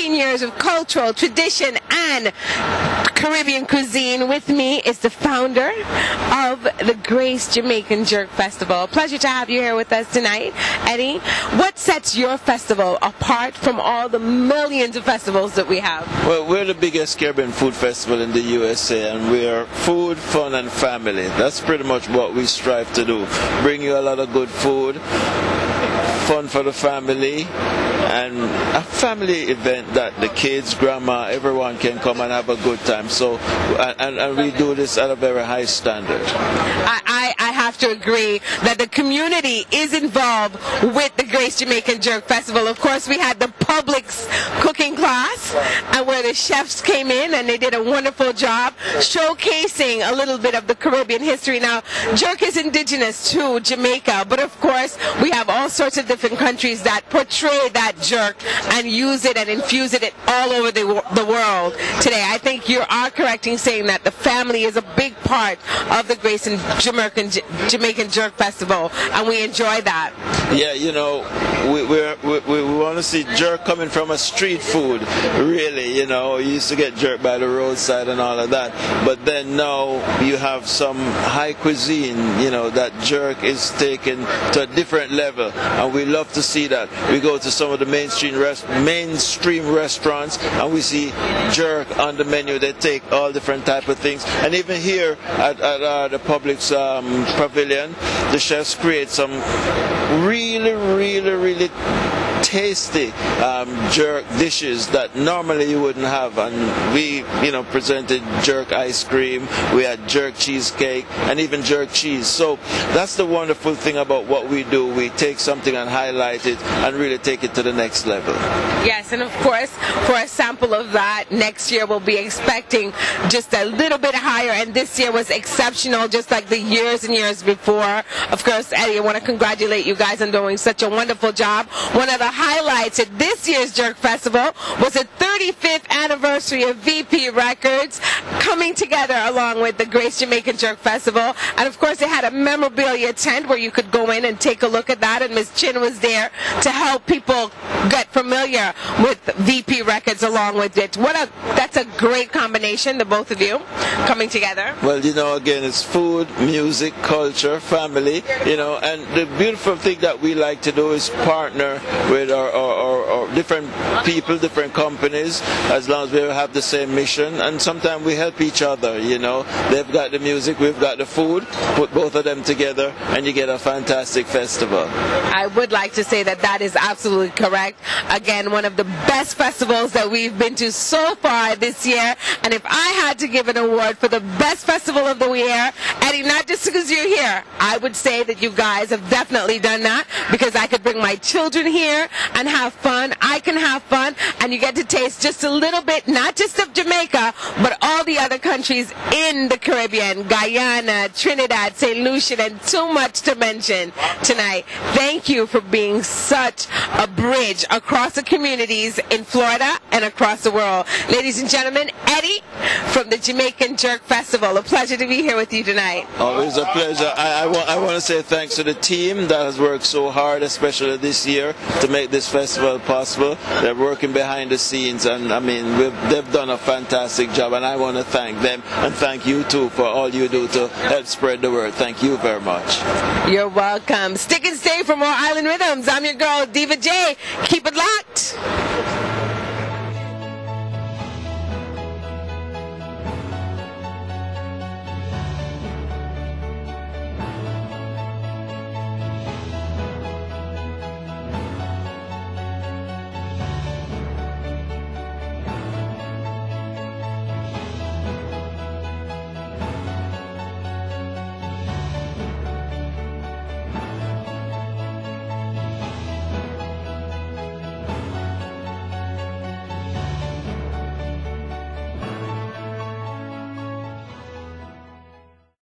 15 years of cultural tradition and Caribbean cuisine. With me is the founder of the Grace Jamaican Jerk Festival. Pleasure to have you here with us tonight. Eddie, what sets your festival apart from all the millions of festivals that we have? Well, we're the biggest Caribbean food festival in the USA, and we are food, fun, and family. That's pretty much what we strive to do. Bring you a lot of good food, fun for the family, and a family event that the kids, grandma, everyone can come and have a good time. So, and we do this at a very high standard. I have to agree that the community is involved with the Grace Jamaican Jerk Festival. Of course, we had the Publix cooking class, and where the chefs came in and they did a wonderful job showcasing a little bit of the Caribbean history. Now, jerk is indigenous to Jamaica, but of course, we have all sorts of different countries that portray that jerk and use it and infuse it all over the world today. I think you are correct in saying that the family is a big part of the Grace and Jamaican Jerk Festival, and we enjoy that. Yeah, you know, we want to see jerk coming from a street food, really. You know, you used to get jerk by the roadside and all of that, but then now you have some high cuisine, you know, that jerk is taken to a different level, and we love to see that. We go to some of the mainstream restaurants and we see jerk on the menu. They take all different type of things, and even here at the Publix pavilion, the chefs create some really tasty jerk dishes that normally you wouldn't have. And we, you know, presented jerk ice cream, we had jerk cheesecake, and even jerk cheese. So that's the wonderful thing about what we do. We take something and highlight it and really take it to the next level. Yes, and of course, for a sample of that, next year we'll be expecting just a little bit higher, and this year was exceptional, just like the years and years before. Of course, Eddie, I want to congratulate you guys on doing such a wonderful job. One of the highlights at this year's Jerk Festival was the 35th anniversary of VP Records coming together along with the Grace Jamaican Jerk Festival, and of course they had a memorabilia tent where you could go in and take a look at that, and Ms. Chin was there to help people get familiar with VP Records along with it. That's a great combination, the both of you coming together. Well, you know, again, it's food, music, culture, family, you know, and the beautiful thing that we like to do is partner with our different people, different companies, as long as we have the same mission, and sometimes we help each other, you know. They've got the music, we've got the food, put both of them together and you get a fantastic festival. I would like to say that that is absolutely correct. Again, one of the best festivals that we've been to so far this year, and if I had to give an award for the best festival of the year, Eddie, not just because you're here, I would say that you guys have definitely done that, because I could bring my children here and have fun. I can have fun, and you get to taste just a little bit, not just of Jamaica, but all the other countries in the Caribbean, Guyana, Trinidad, St. Lucia, and too much to mention tonight. Thank you for being such a bridge across the communities in Florida and across the world. Ladies and gentlemen, Eddie from the Jamaican Jerk Festival. A pleasure to be here with you tonight. Always a pleasure. I want to say thanks to the team that has worked so hard, especially this year, to make this festival possible. They're working behind the scenes, and I mean, they've done a fantastic job, and I want to thank them, and thank you too for all you do to help spread the word. Thank you very much. You're welcome. Stick and stay for more Island Rhythms. I'm your girl, Diva J. Keep it locked.